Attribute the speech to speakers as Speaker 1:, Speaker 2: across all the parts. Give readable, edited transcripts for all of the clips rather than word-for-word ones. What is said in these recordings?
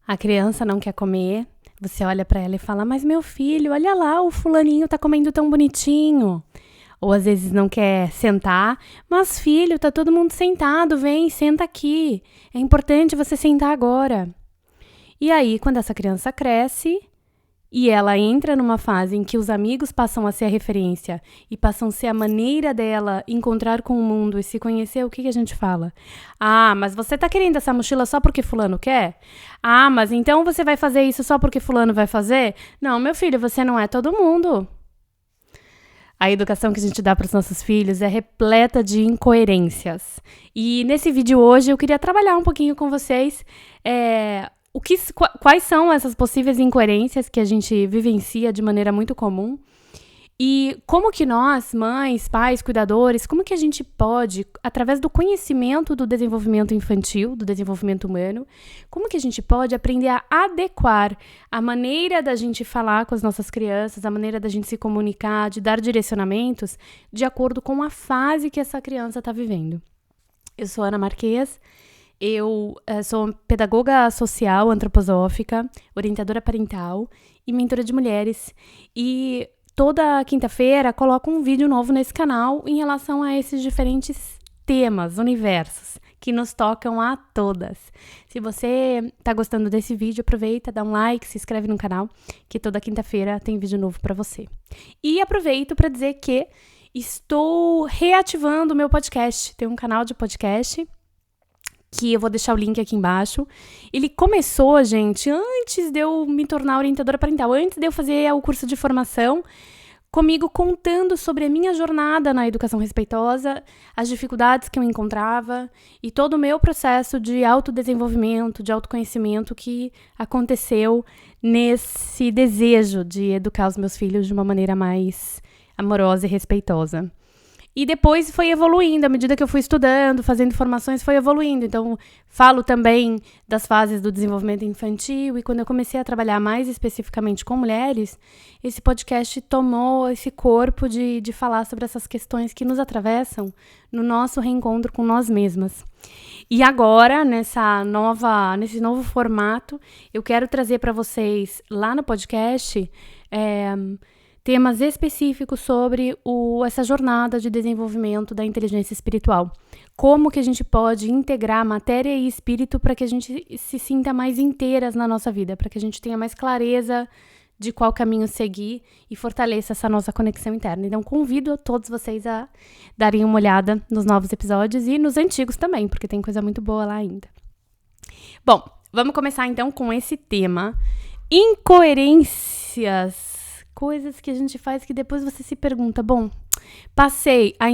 Speaker 1: A criança não quer comer, você olha pra ela e fala, mas meu filho, olha lá, o fulaninho tá comendo tão bonitinho. Ou às vezes não quer sentar, mas filho, tá todo mundo sentado, vem, senta aqui. É importante você sentar agora. E aí, quando essa criança cresce e ela entra numa fase em que os amigos passam a ser a referência e passam a ser a maneira dela encontrar com o mundo e se conhecer, o que a gente fala? Ah, mas você tá querendo essa mochila só porque fulano quer? Ah, mas então você vai fazer isso só porque fulano vai fazer? Não, meu filho, você não é todo mundo. A educação que a gente dá para os nossos filhos é repleta de incoerências. E nesse vídeo hoje eu queria trabalhar um pouquinho com vocês quais são essas possíveis incoerências que a gente vivencia de maneira muito comum e como que nós, mães, pais, cuidadores, como que a gente pode, através do conhecimento do desenvolvimento infantil, do desenvolvimento humano, como que a gente pode aprender a adequar a maneira da gente falar com as nossas crianças, a maneira da gente se comunicar, de dar direcionamentos, de acordo com a fase que essa criança está vivendo. Eu sou Ana Marques. Eu sou pedagoga social, antroposófica, orientadora parental e mentora de mulheres. E toda quinta-feira coloco um vídeo novo nesse canal em relação a esses diferentes temas, universos, que nos tocam a todas. Se você está gostando desse vídeo, aproveita, dá um like, se inscreve no canal, que toda quinta-feira tem vídeo novo para você. E aproveito para dizer que estou reativando o meu podcast. Tem um canal de podcast que eu vou deixar o link aqui embaixo. Ele começou, gente, antes de eu me tornar orientadora parental, antes de eu fazer o curso de formação, comigo contando sobre a minha jornada na educação respeitosa, as dificuldades que eu encontrava e todo o meu processo de autodesenvolvimento, de autoconhecimento que aconteceu nesse desejo de educar os meus filhos de uma maneira mais amorosa e respeitosa. E depois foi evoluindo, à medida que eu fui estudando, fazendo formações, foi evoluindo. Então, falo também das fases do desenvolvimento infantil. E quando eu comecei a trabalhar mais especificamente com mulheres, esse podcast tomou esse corpo de falar sobre essas questões que nos atravessam no nosso reencontro com nós mesmas. E agora, nesse novo formato, eu quero trazer para vocês lá no podcast temas específicos sobre essa jornada de desenvolvimento da inteligência espiritual. Como que a gente pode integrar matéria e espírito para que a gente se sinta mais inteiras na nossa vida, para que a gente tenha mais clareza de qual caminho seguir e fortaleça essa nossa conexão interna. Então, convido todos vocês a darem uma olhada nos novos episódios e nos antigos também, porque tem coisa muito boa lá ainda. Bom, vamos começar então com esse tema. Incoerências. Coisas que a gente faz que depois você se pergunta, bom, passei a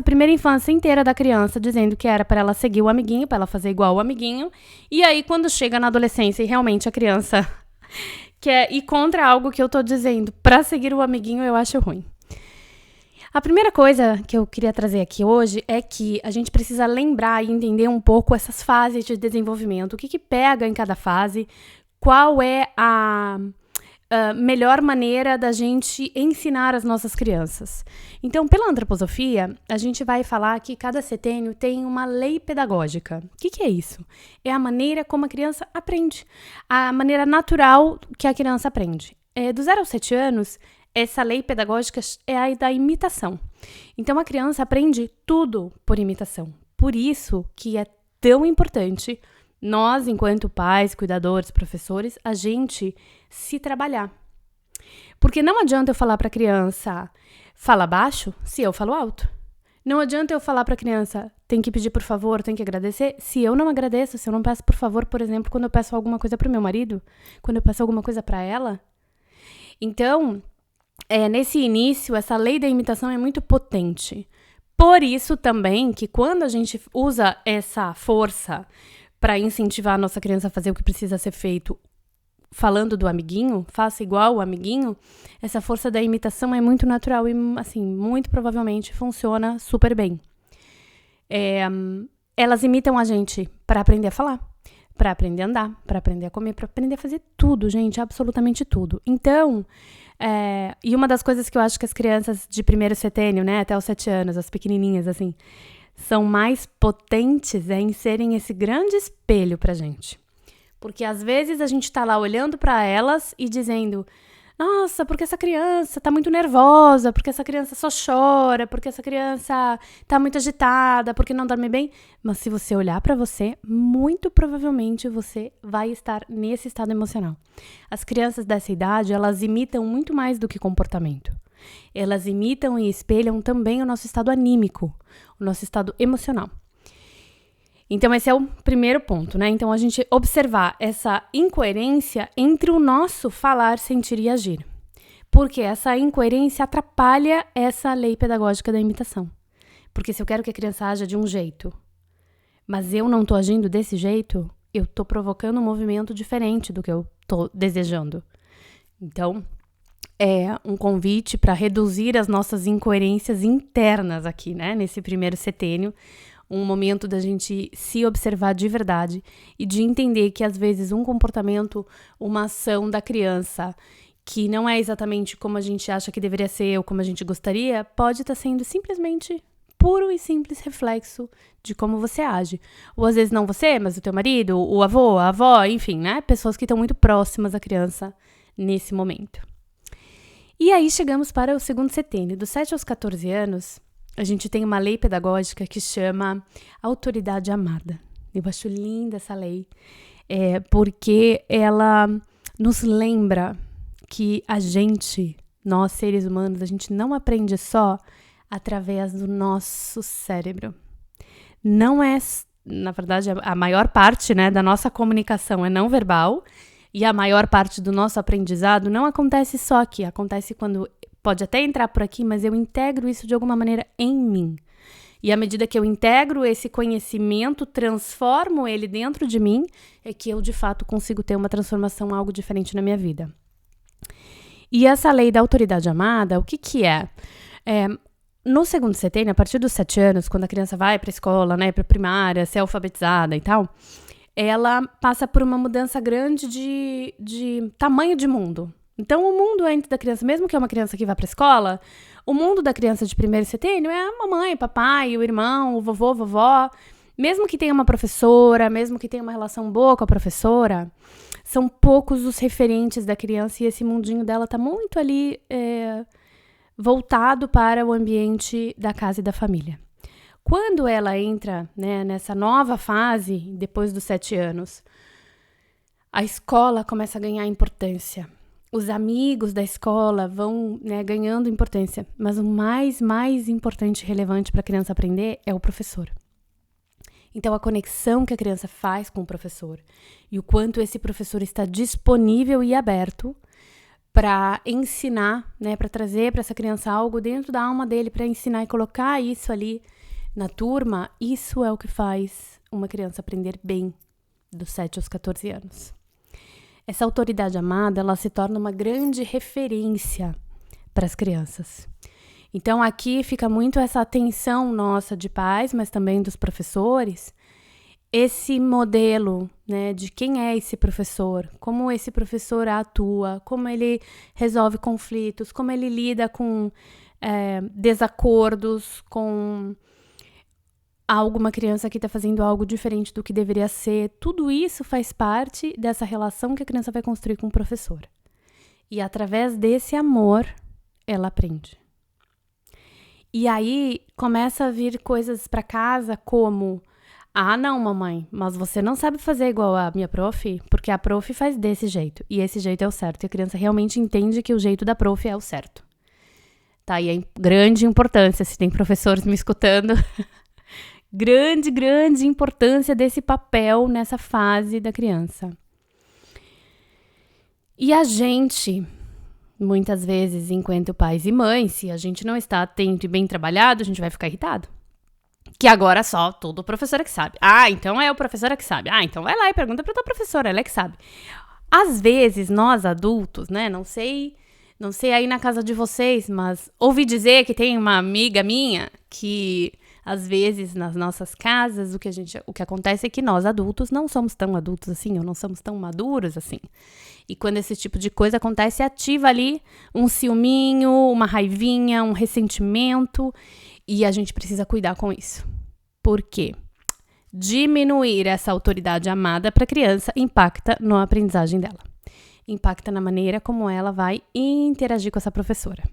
Speaker 1: primeira infância inteira da criança dizendo que era para ela seguir o amiguinho, para ela fazer igual o amiguinho, e aí quando chega na adolescência e realmente a criança quer ir contra algo que eu tô dizendo para seguir o amiguinho, eu acho ruim. A primeira coisa que eu queria trazer aqui hoje é que a gente precisa lembrar e entender um pouco essas fases de desenvolvimento, o que pega em cada fase, qual é a melhor maneira da gente ensinar as nossas crianças. Então, pela antroposofia, a gente vai falar que cada setênio tem uma lei pedagógica. O que é isso? É a maneira como a criança aprende, a maneira natural que a criança aprende. Do 0 aos 7 anos, essa lei pedagógica é a da imitação. Então, a criança aprende tudo por imitação. Por isso que é tão importante nós, enquanto pais, cuidadores, professores, a gente se trabalhar. Porque não adianta eu falar para a criança, fala baixo, se eu falo alto. Não adianta eu falar para a criança, tem que pedir por favor, tem que agradecer, se eu não agradeço, se eu não peço por favor, por exemplo, quando eu peço alguma coisa para o meu marido, quando eu peço alguma coisa para ela. Então, nesse início, essa lei da imitação é muito potente. Por isso também que quando a gente usa essa força para incentivar a nossa criança a fazer o que precisa ser feito, falando do amiguinho, faça igual o amiguinho, essa força da imitação é muito natural e, assim, muito provavelmente funciona super bem. Elas imitam a gente para aprender a falar, para aprender a andar, para aprender a comer, para aprender a fazer tudo, gente, absolutamente tudo. Então, e uma das coisas que eu acho que as crianças de primeiro setênio, né, até os 7 anos, as pequenininhas, assim, são mais potentes em serem esse grande espelho pra gente. Porque às vezes a gente tá lá olhando para elas e dizendo: nossa, porque essa criança tá muito nervosa, porque essa criança só chora, porque essa criança tá muito agitada, porque não dorme bem. Mas se você olhar para você, muito provavelmente você vai estar nesse estado emocional. As crianças dessa idade, elas imitam muito mais do que comportamento. Elas imitam e espelham também o nosso estado anímico, o nosso estado emocional. Então, esse é o primeiro ponto, né? Então, a gente observar essa incoerência entre o nosso falar, sentir e agir. Porque essa incoerência atrapalha essa lei pedagógica da imitação. Porque se eu quero que a criança haja de um jeito, mas eu não tô agindo desse jeito, eu tô provocando um movimento diferente do que eu tô desejando. Então, é um convite para reduzir as nossas incoerências internas aqui, né? Nesse primeiro setênio. Um momento da gente se observar de verdade e de entender que, às vezes, um comportamento, uma ação da criança que não é exatamente como a gente acha que deveria ser ou como a gente gostaria, pode estar sendo simplesmente puro e simples reflexo de como você age. Ou, às vezes, não você, mas o teu marido, o avô, a avó, enfim, né? Pessoas que estão muito próximas à criança nesse momento. E aí, chegamos para o segundo setênio. Dos 7 aos 14 anos... a gente tem uma lei pedagógica que chama autoridade amada. Eu acho linda essa lei, porque ela nos lembra que a gente, nós seres humanos, a gente não aprende só através do nosso cérebro. Não é, na verdade, a maior parte, né, da nossa comunicação é não verbal, e a maior parte do nosso aprendizado não acontece só aqui, acontece quando... pode até entrar por aqui, mas eu integro isso de alguma maneira em mim. E à medida que eu integro esse conhecimento, transformo ele dentro de mim, é que eu, de fato, consigo ter uma transformação, algo diferente na minha vida. E essa lei da autoridade amada, o que que é? No segundo setênio, a partir dos 7 anos, quando a criança vai para a escola, né, para a primária, ser alfabetizada e tal, ela passa por uma mudança grande de tamanho de mundo. Então, o mundo antes da criança, mesmo que é uma criança que vai para a escola, o mundo da criança de primeiro setênio é a mamãe, papai, o irmão, o vovô, vovó. Mesmo que tenha uma professora, mesmo que tenha uma relação boa com a professora, são poucos os referentes da criança e esse mundinho dela está muito ali voltado para o ambiente da casa e da família. Quando ela entra, né, nessa nova fase, depois dos 7 anos, a escola começa a ganhar importância. Os amigos da escola vão, né, ganhando importância, mas o mais importante e relevante para a criança aprender é o professor. Então, a conexão que a criança faz com o professor e o quanto esse professor está disponível e aberto para ensinar, né, para trazer para essa criança algo dentro da alma dele, para ensinar e colocar isso ali na turma, isso é o que faz uma criança aprender bem dos 7 aos 14 anos. Essa autoridade amada, ela se torna uma grande referência para as crianças. Então, aqui fica muito essa atenção nossa de pais, mas também dos professores, esse modelo, né, de quem é esse professor, como esse professor atua, como ele resolve conflitos, como ele lida com desacordos, com alguma criança que está fazendo algo diferente do que deveria ser. Tudo isso faz parte dessa relação que a criança vai construir com o professor. E através desse amor, ela aprende. E aí, começa a vir coisas para casa como: ah, não, mamãe, mas você não sabe fazer igual a minha prof, porque a prof faz desse jeito, e esse jeito é o certo. E a criança realmente entende que o jeito da prof é o certo. Tá aí a grande importância, se tem professores me escutando, grande importância desse papel nessa fase da criança. E a gente, muitas vezes, enquanto pais e mães, se a gente não está atento e bem trabalhado, a gente vai ficar irritado. Que agora só todo professor é que sabe. Ah, então é o professor que sabe. Ah, então vai lá e pergunta para tua professora, ela é que sabe. Às vezes, nós adultos, né, não sei aí na casa de vocês, mas ouvi dizer que tem uma amiga minha que, às vezes, nas nossas casas, o que acontece é que nós adultos não somos tão adultos assim, ou não somos tão maduros assim. E quando esse tipo de coisa acontece, ativa ali um ciúminho, uma raivinha, um ressentimento, e a gente precisa cuidar com isso. Por quê? Diminuir essa autoridade amada para a criança impacta na aprendizagem dela. Impacta na maneira como ela vai interagir com essa professora.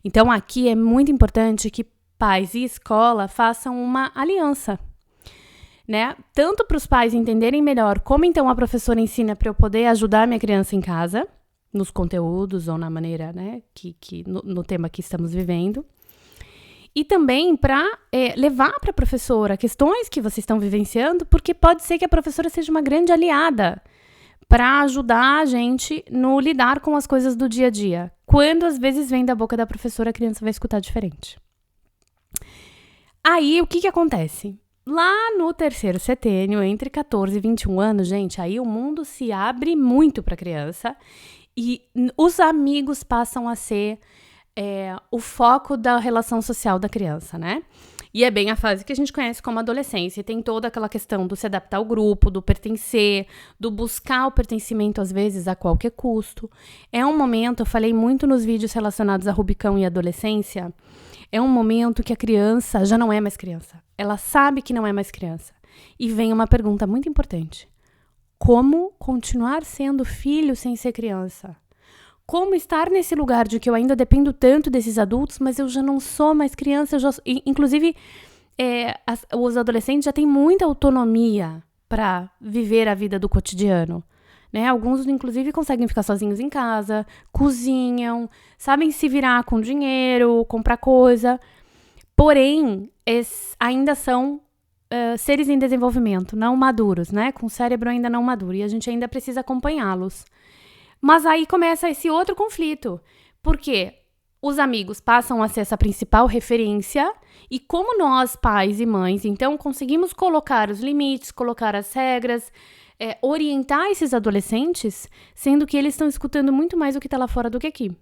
Speaker 1: Então, aqui é muito importante que pais e escola façam uma aliança, né? Tanto para os pais entenderem melhor como então a professora ensina para eu poder ajudar a minha criança em casa, nos conteúdos ou na maneira, né, no tema que estamos vivendo. E também para levar para a professora questões que vocês estão vivenciando, porque pode ser que a professora seja uma grande aliada para ajudar a gente no lidar com as coisas do dia a dia. Quando às vezes vem da boca da professora, a criança vai escutar diferente. Aí, o que acontece? Lá no terceiro setênio, entre 14 e 21 anos, gente, aí o mundo se abre muito para a criança e os amigos passam a ser o foco da relação social da criança, né? E é bem a fase que a gente conhece como adolescência. E tem toda aquela questão do se adaptar ao grupo, do pertencer, do buscar o pertencimento, às vezes, a qualquer custo. É um momento, eu falei muito nos vídeos relacionados a Rubicão e adolescência, é um momento que a criança já não é mais criança. Ela sabe que não é mais criança. E vem uma pergunta muito importante. Como continuar sendo filho sem ser criança? Como estar nesse lugar de que eu ainda dependo tanto desses adultos, mas eu já não sou mais criança, inclusive os adolescentes já têm muita autonomia para viver a vida do cotidiano, né? Alguns, inclusive, conseguem ficar sozinhos em casa, cozinham, sabem se virar com dinheiro, comprar coisa, porém, ainda são seres em desenvolvimento, não maduros, né? Com o cérebro ainda não maduro, e a gente ainda precisa acompanhá-los. Mas aí começa esse outro conflito, porque os amigos passam a ser essa principal referência e como nós, pais e mães, então conseguimos colocar os limites, colocar as regras, orientar esses adolescentes, sendo que eles estão escutando muito mais o que está lá fora do que aqui.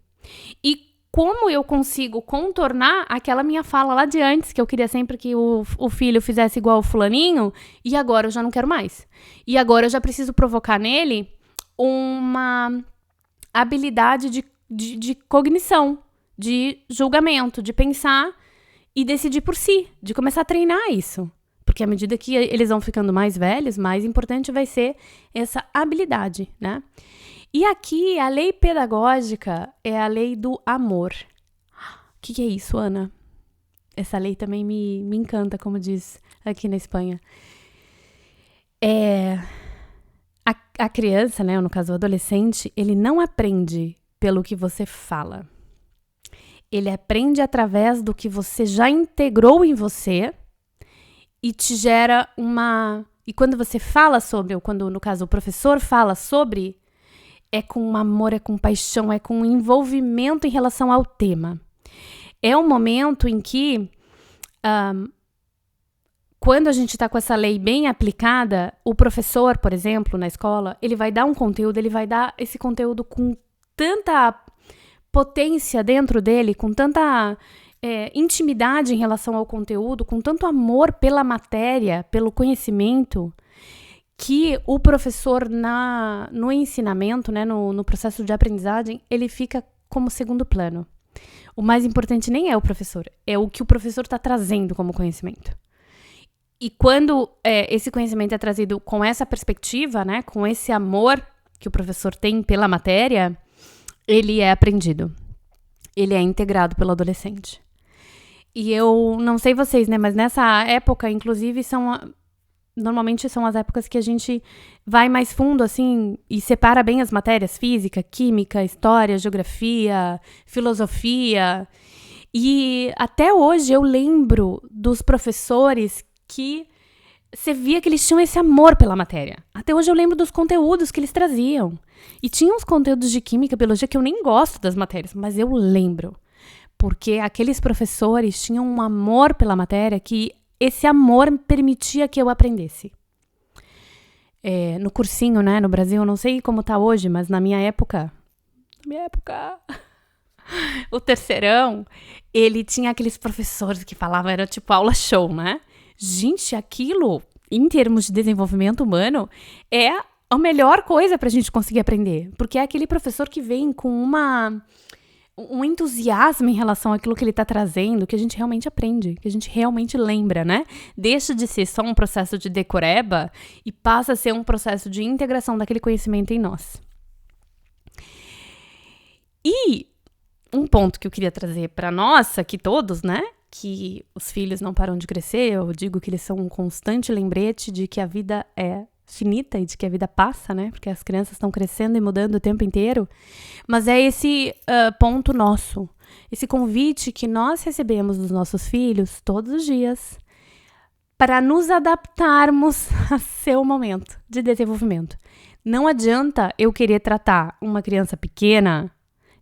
Speaker 1: E como eu consigo contornar aquela minha fala lá de antes, que eu queria sempre que o filho fizesse igual o fulaninho, e agora eu já não quero mais. E agora eu já preciso provocar nele uma habilidade de cognição, de julgamento, de pensar e decidir por si, de começar a treinar isso. Porque à medida que eles vão ficando mais velhos, mais importante vai ser essa habilidade, né? E aqui, a lei pedagógica é a lei do amor. O que é isso, Ana? Essa lei também me encanta, como diz aqui na Espanha. A criança, né, no caso o adolescente, ele não aprende pelo que você fala. Ele aprende através do que você já integrou em você e te gera E quando você fala sobre, ou quando, no caso, o professor fala sobre, é com amor, é com paixão, é com envolvimento em relação ao tema. É um momento em que... quando a gente está com essa lei bem aplicada, o professor, por exemplo, na escola, ele vai dar um conteúdo, ele vai dar esse conteúdo com tanta potência dentro dele, com tanta intimidade em relação ao conteúdo, com tanto amor pela matéria, pelo conhecimento, que o professor no ensinamento, né, no processo de aprendizagem, ele fica como segundo plano. O mais importante nem é o professor, é o que o professor está trazendo como conhecimento. E quando esse conhecimento é trazido com essa perspectiva, né, com esse amor que o professor tem pela matéria, ele é aprendido. Ele é integrado pelo adolescente. E eu não sei vocês, né, mas nessa época, inclusive, normalmente são as épocas que a gente vai mais fundo, assim, e separa bem as matérias, física, química, história, geografia, filosofia. E até hoje eu lembro dos professores que você via que eles tinham esse amor pela matéria. Até hoje eu lembro dos conteúdos que eles traziam. E tinha uns conteúdos de química, biologia, que eu nem gosto das matérias, mas eu lembro. Porque aqueles professores tinham um amor pela matéria que esse amor permitia que eu aprendesse. No cursinho, né, no Brasil, eu não sei como tá hoje, mas na minha época, o terceirão, ele tinha aqueles professores que falavam, era tipo aula show, né? Gente, aquilo, em termos de desenvolvimento humano, é a melhor coisa pra gente conseguir aprender. Porque é aquele professor que vem com um entusiasmo em relação àquilo que ele está trazendo, que a gente realmente aprende, que a gente realmente lembra, né? Deixa de ser só um processo de decoreba e passa a ser um processo de integração daquele conhecimento em nós. E um ponto que eu queria trazer para nós, aqui todos, né? Que os filhos não param de crescer, eu digo que eles são um constante lembrete de que a vida é finita e de que a vida passa, né? Porque as crianças estão crescendo e mudando o tempo inteiro. Mas é esse ponto nosso, esse convite que nós recebemos dos nossos filhos todos os dias para nos adaptarmos a seu momento de desenvolvimento. Não adianta eu querer tratar uma criança pequena,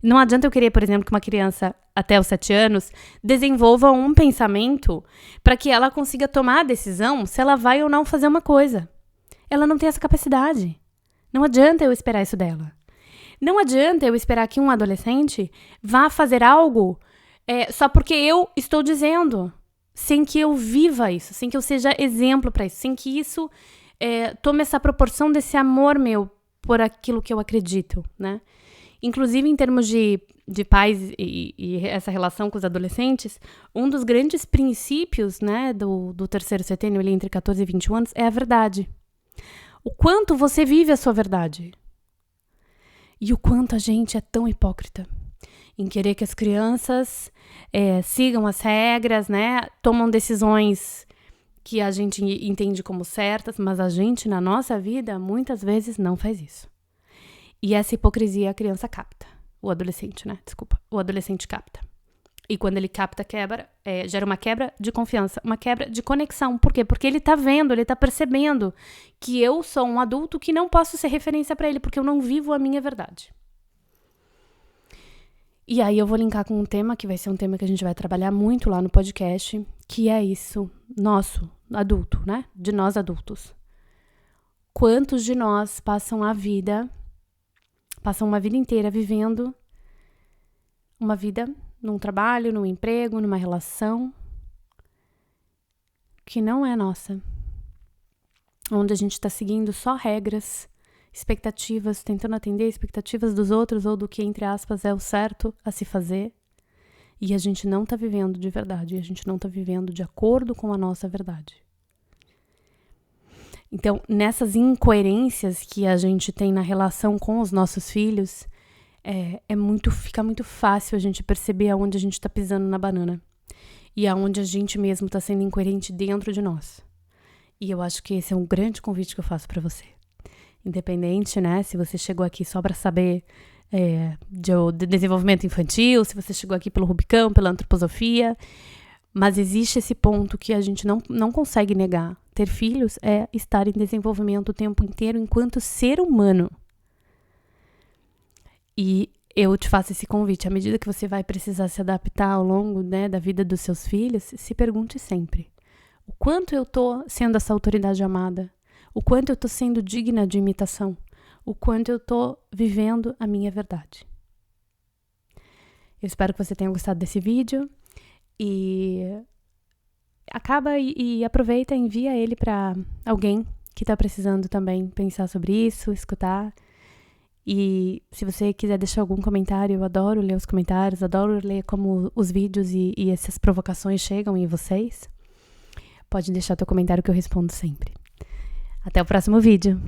Speaker 1: não adianta eu querer, por exemplo, que uma criança até os 7 anos desenvolva um pensamento para que ela consiga tomar a decisão se ela vai ou não fazer uma coisa. Ela não tem essa capacidade. Não adianta eu esperar isso dela. Não adianta eu esperar que um adolescente vá fazer algo só porque eu estou dizendo, sem que eu viva isso, sem que eu seja exemplo para isso, sem que isso tome essa proporção desse amor meu por aquilo que eu acredito, né? Inclusive, em termos de pais e essa relação com os adolescentes, um dos grandes princípios, né, do terceiro setênio, ali entre 14 e 21 anos, é a verdade. O quanto você vive a sua verdade. E o quanto a gente é tão hipócrita em querer que as crianças sigam as regras, né? Tomam decisões que a gente entende como certas, mas a gente, na nossa vida, muitas vezes não faz isso. E essa hipocrisia a criança capta. O adolescente, né? Desculpa. O adolescente capta. E quando ele capta, gera uma quebra de confiança, uma quebra de conexão. Por quê? Porque ele tá vendo, ele tá percebendo que eu sou um adulto que não posso ser referência para ele, porque eu não vivo a minha verdade. E aí eu vou linkar com um tema, que vai ser um tema que a gente vai trabalhar muito lá no podcast, que é isso, nosso, adulto, né? De nós adultos. Quantos de nós passam uma vida inteira vivendo uma vida num trabalho, num emprego, numa relação que não é nossa. Onde a gente está seguindo só regras, expectativas, tentando atender expectativas dos outros ou do que, entre aspas, é o certo a se fazer. E a gente não está vivendo de verdade, a gente não está vivendo de acordo com a nossa verdade. Então, nessas incoerências que a gente tem na relação com os nossos filhos, fica muito fácil a gente perceber aonde a gente está pisando na banana. E aonde a gente mesmo está sendo incoerente dentro de nós. E eu acho que esse é um grande convite que eu faço para você. Independente, né, se você chegou aqui só para saber de desenvolvimento infantil, se você chegou aqui pelo Rubicão, pela antroposofia, mas existe esse ponto que a gente não consegue negar. Ter filhos é estar em desenvolvimento o tempo inteiro enquanto ser humano. E eu te faço esse convite. À medida que você vai precisar se adaptar ao longo, né, da vida dos seus filhos, se pergunte sempre. O quanto eu tô sendo essa autoridade amada? O quanto eu tô sendo digna de imitação? O quanto eu tô vivendo a minha verdade? Eu espero que você tenha gostado desse vídeo. E acaba e aproveita e envia ele para alguém que está precisando também pensar sobre isso, escutar. E se você quiser deixar algum comentário, eu adoro ler os comentários, adoro ler como os vídeos e essas provocações chegam em vocês. Pode deixar teu comentário que eu respondo sempre. Até o próximo vídeo.